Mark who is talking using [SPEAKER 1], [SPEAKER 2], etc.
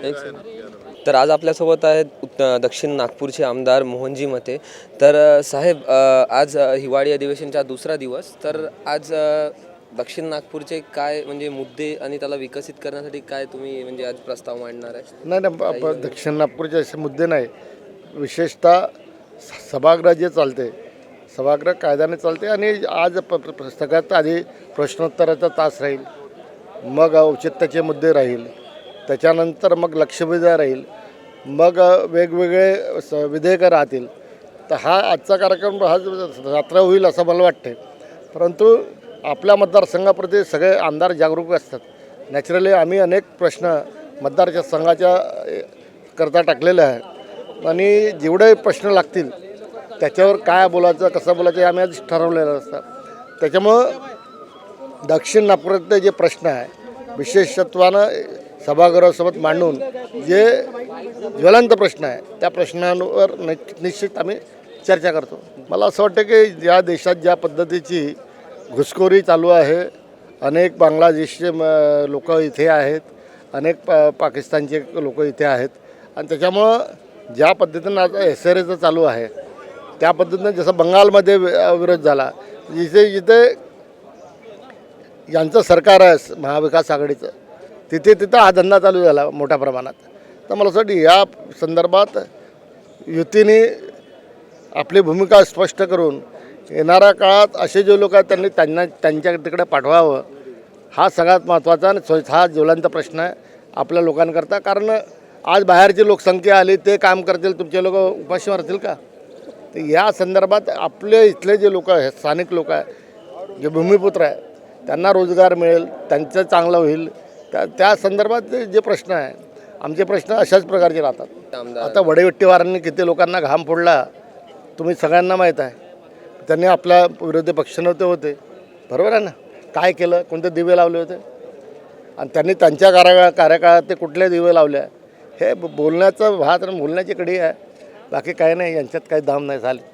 [SPEAKER 1] एक तर आज आपल्यासोबत आहेत दक्षिण नागपूरचे आमदार मोहनजी मते. तर साहेब, आज हिवाळी अधिवेशनचा दुसरा दिवस. तर आज दक्षिण नागपूरचे काय म्हणजे मुद्दे आणि त्याला विकसित करण्यासाठी काय तुम्ही म्हणजे आज प्रस्ताव मांडणार आहे?
[SPEAKER 2] नाही, दक्षिण नागपूरचे असे मुद्दे नाही. विशेषतः सभागृह जे चालते, सभागृह कायद्याने चालते आणि आज सगळ्यात आधी प्रश्नोत्तराचा तास राहील, मग औचित्याचे मुद्दे राहील, त्याच्यानंतर मग लक्षवेधी राहील, मग वेगवेगळे विधेयकं राहतील. तर हा आजचा कार्यक्रम हा रात्र होईल असं मला वाटते. परंतु आपल्या मतदारसंघाप्रती सगळे आमदार जागरूक असतात. नॅचरली आम्ही अनेक प्रश्न मतदारच्या संघाच्या करता टाकलेले आहे आणि जेवढे प्रश्न लागतील त्याच्यावर काय बोलायचं, कसं बोलायचं हे आम्ही आधीच ठरवलेलं असतं. त्याच्यामुळं दक्षिण नागपुरातले जे प्रश्न आहे विशेषत्वानं सभागृहासोबत मांडून जे ज्वलंत प्रश्न आहे त्या प्रश्नांवर निश्चित आम्ही चर्चा करतो. मला असं वाटतं की या देशात ज्या पद्धतीची घुसखोरी चालू आहे, अनेक बांगलादेशचे लोक इथे आहेत, अनेक पाकिस्तानचे लोक इथे आहेत आणि त्याच्यामुळं ज्या पद्धतीनं आता SRAचं चालू आहे त्या पद्धतीनं जसं बंगालमध्ये विरोध झाला, जिथे यांचं सरकार आहे महाविकास आघाडीचं, तिथे हा धंदा चालू झाला मोठ्या प्रमाणात. तर मला असं वाटतं या संदर्भात युतीने आपली भूमिका स्पष्ट करून येणाऱ्या काळात असे जे लोक आहेत त्यांच्या तिकडे पाठवावं. हा सगळ्यात महत्त्वाचा आणि हा ज्वलंत प्रश्न आहे आपल्या लोकांकरता. कारण आज बाहेरची लोकसंख्या आली, ते काम करतील, तुमचे लोक उपाशी मारतील का? तर या संदर्भात आपले इथले जे लोक आहेत, स्थानिक लोक आहे, जे भूमिपुत्र आहे, त्यांना रोजगार मिळेल, त्यांचं चांगलं होईल. त्या संदर्भात जे प्रश्न आहे, आमचे प्रश्न अशाच प्रकारचे राहतात. आता वडेविट्टीवारांनी किती लोकांना घाम फोडला तुम्ही सगळ्यांना माहीत आहे. त्यांनी आपल्या विरोधी पक्षनेते होते, बरोबर आहे ना, काय केलं, कोणते दिवे लावले होते आणि त्यांनी त्यांच्या कार्यकाळात ते कुठले दिवे लावले आहे हे बोलण्याचं भात आणि बोलण्याची कडी आहे. बाकी काही नाही, यांच्यात काही दाम नाही झाले.